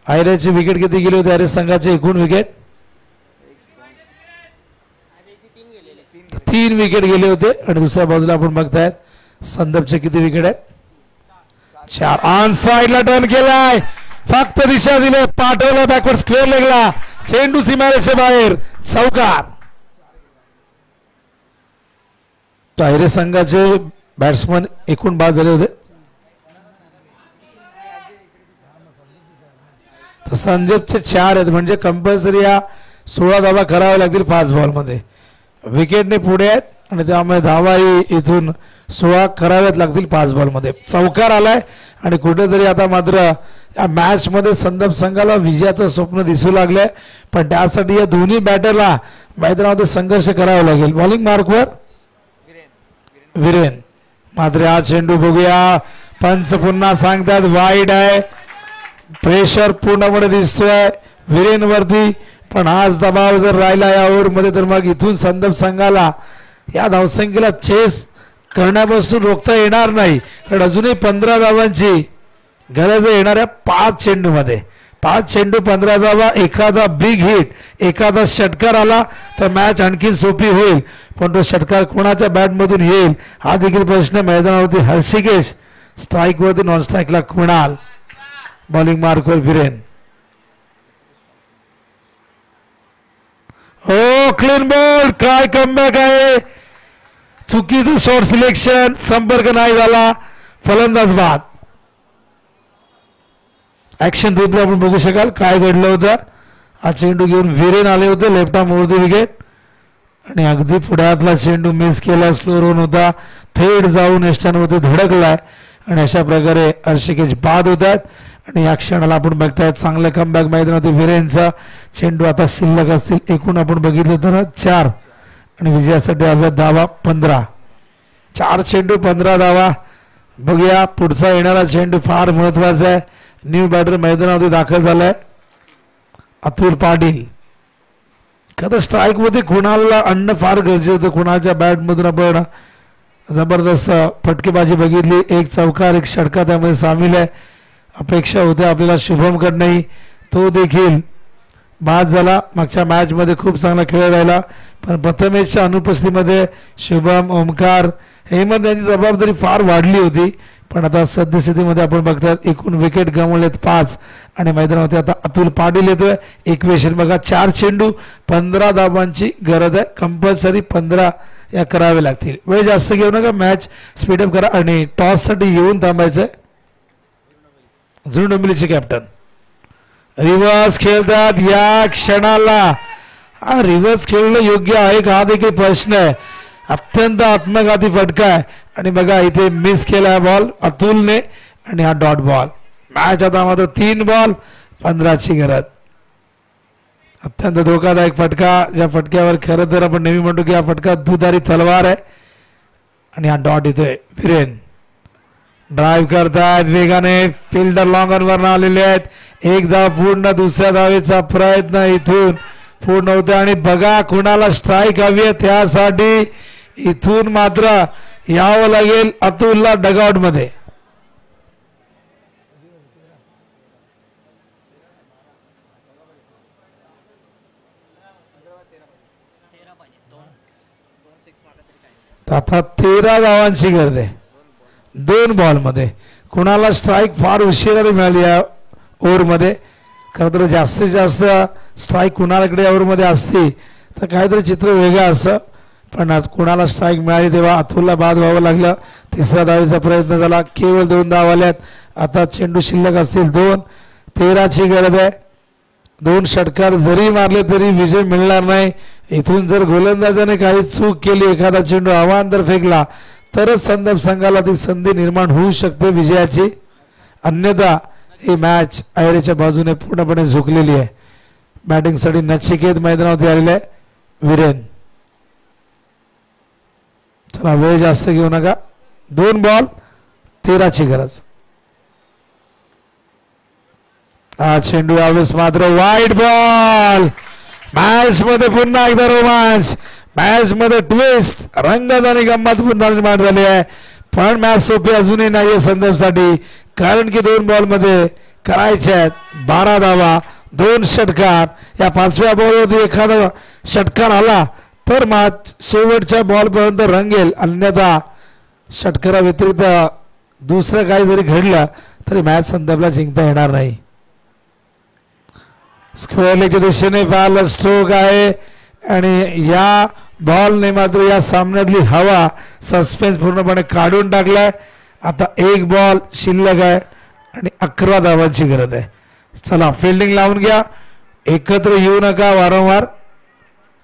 आयरेची विकेट किती गेली होती, आयरे संघाचे एकूण विकेट 3 विकेट गेले होते. आणि दुसऱ्या बाजूला आपण बघतायत संदर्भचे किती विकेट आहेत, 4. ऑन साइडला टर्न केलाय, फक्त दिशा दिले, पाठवलं बॅकवर्ड स्क्वेअर लेगला, चेंडू सीमारेषे बाहेर, चौकार. तायरे संघाचे बॅट्समन एकूण बाद झाले होते. तर संजयचे 4 आहेत म्हणजे कंपल्सरी या 16 धावा कराव्या लागतील 5 बॉलमध्ये. विकेटने पुढे आहेत आणि त्यामुळे धावाही इथून 16 कराव्यात लागतील 5 बॉलमध्ये. चौकार आलाय आणि कुठेतरी आता मात्र या मॅच मध्ये संदर्भ संघाला विजयाचं स्वप्न दिसू लागलंय, पण त्यासाठी या दोन्ही बॅटरला मैदानामध्ये संघर्ष करावा लागेल. बॉलिंग मार्कवर विरेन. मात्र हा चेंडू बघूया, पंच पुन्हा सांगतात वाईड आहे. प्रेशर पूर्णपणे दिसतोय विरेन वरती, पण आज दबाव जर राहिला या ओव्हरमध्ये तर मग इथून संदर्भ संघाला या धावसंख्येला चेस करण्यापासून रोखता येणार नाही, कारण अजूनही 15 धावांची गरज येणाऱ्या 5 चेंडूमध्ये. 5 चेंडू 15 धावा, एखादा बिग हिट, एखादा षटकार आला तर मॅच आणखी सोपी होईल, पण तो षटकार कोणाच्या बॅटमधून येईल हा देखील प्रश्न मैदानावरती. हर्षिकेश स्ट्राईकवरती, नॉन स्ट्राईकला कुणाल. बॉलिंग मार्कवर विरेन. हो क्लीन बॉल, काय कमबॅक आहे. चुकीचं शॉट सिलेक्शन, संपर्क नाही झाला, फलंदाज बाद. ऍक्शन रिप्ले आपण बघू शकाल काय घडलं होतं. हा चेंडू घेऊन विरेन आले होते, left arm over the wicket आणि अगदी पुढ्यातला चेंडू मिस केला. स्लो रन होता, थेट जाऊन यष्टांवरती धडकलाय आणि अशा प्रकारे हर्षिकेश बाद होत आहेत. आणि या क्षणाला आपण बघतायत चांगलं कमबॅक मैदानावरती विरेनचा. चेंडू आता शिल्लक असतील एकूण आपण बघितलं तर 4 आणि विजयासाठी हव्या धावा 15. 4 चेंडू 15 धावा. बघूया पुढचा येणारा चेंडू फार महत्वाचा आहे. न्यू बॅटर मैदानावरती दाखल झालाय अतुल पाटील. खरं स्ट्राईक मध्ये कुणाला आणणं फार गरजेचं होतं. कुणाच्या बॅट मधून आपण जबरदस्त फटकेबाजी बघितली, एक चौकार एक षटकार त्यामध्ये सामील आहे. अपेक्षा होत्या आपल्याला शुभम कडनंही, तो देखील बाद झाला. मागच्या मॅच मध्ये खूप चांगला खेळ राहिला, पण प्रथमेशच्या अनुपस्थितीमध्ये शुभम, ओमकार, हेमंत यांची जबाबदारी फार वाढली होती. पण आता सद्यस्थितीमध्ये आपण बघतात एकूण विकेट गमावलेत 5 आणि मैदानावरती आता अतुल पाटील येतोय. इक्वेशन बघा, 4 चेंडू 15 धावांची गरज आहे, कंपल्सरी 15 या करावे लागतील. वेळ जास्त घेऊ नका, मॅच स्पीडअप करा आणि टॉस साठी येऊन थांबायचंय. जुन डोंबिवलीचे कॅप्टन रिव्हर्स खेळतात या क्षणाला. हा रिव्हर्स खेळणं योग्य आहे का हा देखील प्रश्न आहे. अत्यंत आत्मघाती फटका आहे आणि बघा इथे मिस केला बॉल अतुलने आणि हा डॉट बॉल. मॅच आता मात्र 3 बॉल 15ची गरज. अत्यंत धोकादायक फटका, ज्या फटक्यावर खरं तर आपण नेहमी म्हणतो की हा फटका दुधारी तलवार आहे आणि हा डॉट येतोय. विरेन ड्राईव्ह करतायत वेगाने, फिल्डर लॉंग ऑनवर आलेले आहेत. एक धाव पूर्ण, दुसऱ्या धावेचा प्रयत्न इथून पूर्ण होतो आणि बघा कुणाला स्ट्राईक हवी आहे, त्यासाठी इथून मात्र यावं लागेल अतुलला डगआउट मध्ये. आता 13 धावांची गरज आहे 2 बॉल मध्ये. कुणाला स्ट्राईक फार उशिरा मिळाली या ओव्हर मध्ये. खरं तर जास्तीत जास्त स्ट्राईक कुणाकडे ओव्हर मध्ये असते तर काहीतरी चित्र वेगळं असं, पण आज कुणाला स्ट्राईक मिळाली तेव्हा अतुलला बाद व्हावं लागलं. 3रा धावेचा प्रयत्न झाला, केवळ 2 धावा आल्यात. आता चेंडू शिल्लक असतील 2. 13ची गरज आहे. 2 षटकार जरी मारले तरी विजय मिळणार नाही. इथून जर गोलंदाजाने काही चूक केली, एखादा चेंडू अवांतर फेकला तरच संदर्भ संघाला ती संधी निर्माण होऊ शकते विजयाची. अन्यथा ही मॅच अहेरेच्या बाजूने पूर्णपणे झुकलेली आहे. बॅटिंगसाठी नचिकेत मैदानावरती आलेले आहे. विरेन चला वेळ जास्त घेऊ नका. 2 बॉल 13ची गरज. हा चेंडू यावेळेस मात्र वाईट बॉल. मॅच मध्ये पुन्हा एकदा रोमांच, मॅच मध्ये ट्विस्ट, रंगत आणि गंमत पुन्हा निर्माण झाली आहे. पण मॅच सोपी अजूनही नाहीये संदर्भसाठी, कारण की 2 बॉल मध्ये करायचे आहेत 12 धावा, 2 षटकार. या 5व्या बॉलवरती एखादा षटकार आला तर मॅच शेवटच्या बॉल पर्यंत रंगेल, अन्यथा षटकारा व्यतिरिक्त दुसरं काही जरी घडलं तरी मॅच संदर्भला जिंकता येणार नाही. स्क्वेअर लेगच्या दिशेने फार स्ट्रोक आहे आणि या बॉलने मात्र या सामन्यातली हवा, सस्पेन्स पूर्णपणे काढून टाकलाय. आता 1 बॉल शिल्लक आहे आणि 11 धावांची गरज आहे. चला फिल्डिंग लावून घ्या, एकत्र येऊ नका वारंवार.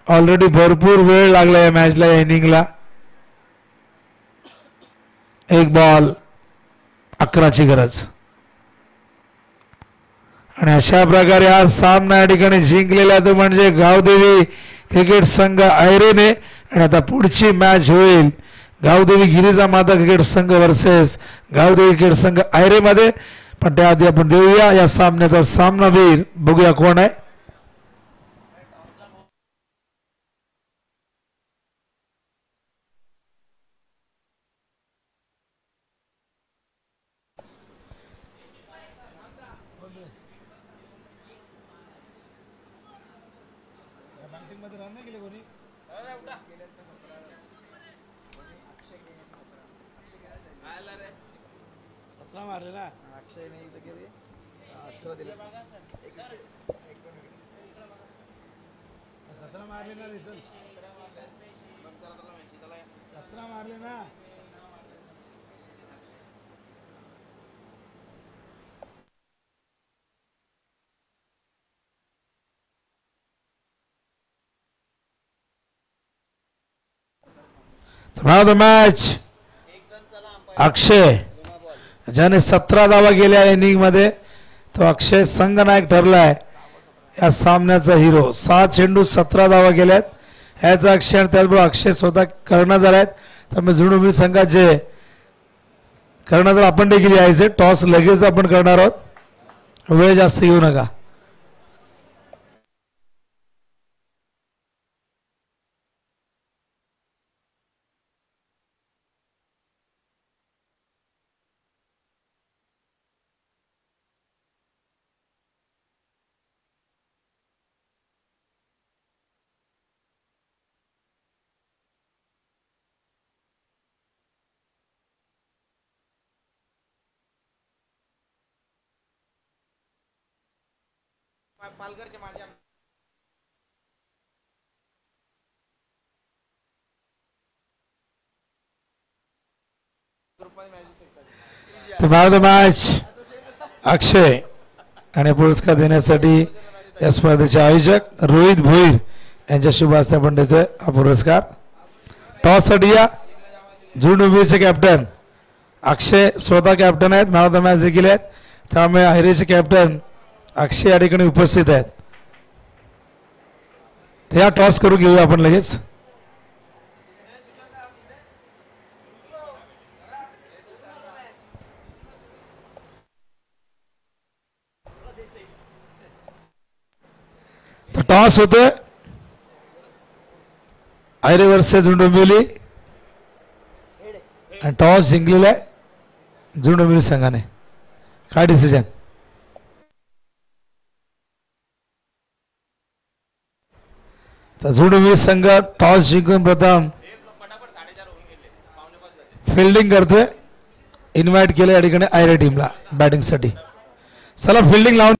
ऑलरेडी भरपूर वेळ लागला या मॅचला, या इनिंगला. एक बॉल 11ची गरज. आणि अशा प्रकारे हा सामना या ठिकाणी जिंकलेला तो म्हणजे गावदेवी क्रिकेट संघ आयरेने. आणि आता पुढची मॅच होईल गावदेवी गिरिजा माता क्रिकेट संघ वर्सेस गावदेवी क्रिकेट संघ आयरे मध्ये. पण त्याआधी आपण देऊया या सामन्याचा सामनावीर, बघूया कोण आहे. Man of the match अक्षय, ज्याने 17 धावा गेल्या इनिंग मध्ये, तो अक्षय संघनायक ठरलाय या सामन्याचा हिरो. 7 चेंडू 17 धावा गेल्यात ह्याचा अक्षय. आणि त्याचबरोबर अक्षय स्वतः कर्णधार आहेत. त्यामुळे जुळून संघाचे कर्णधार आपण देखील यायचे. टॉस लगेच आपण करणार आहोत, वेळ जास्त येऊ नका. पालघरच्या माझ्या मॅच अक्षय. आणि पुरस्कार देण्यासाठी या स्पर्धेचे आयोजक रोहित भोईर यांच्या शुभ हस्ते आपण देतोय हा पुरस्कार. टॉस साठी या जुळूनचे कॅप्टन अक्षय स्वतः कॅप्टन आहेत. मॅन ऑफ द मॅच देखील आहेत. त्यामुळे आयरेचे कॅप्टन अक्षय या ठिकाणी उपस्थित आहेत. त्या टॉस करून घेऊया आपण लगेच. तर टॉस होतोय आयरे वर्सेस डोंबिवली. आणि टॉस जिंकलेला आहे डोंबिवली संघाने. काय डिसिजन? तर डोंबिवली संघ टॉस जिंकून प्रथम फिल्डिंग करतोय. इन्व्हाइट केलं या ठिकाणी आयरे टीमला बॅटिंगसाठी. चला फिल्डिंग लावून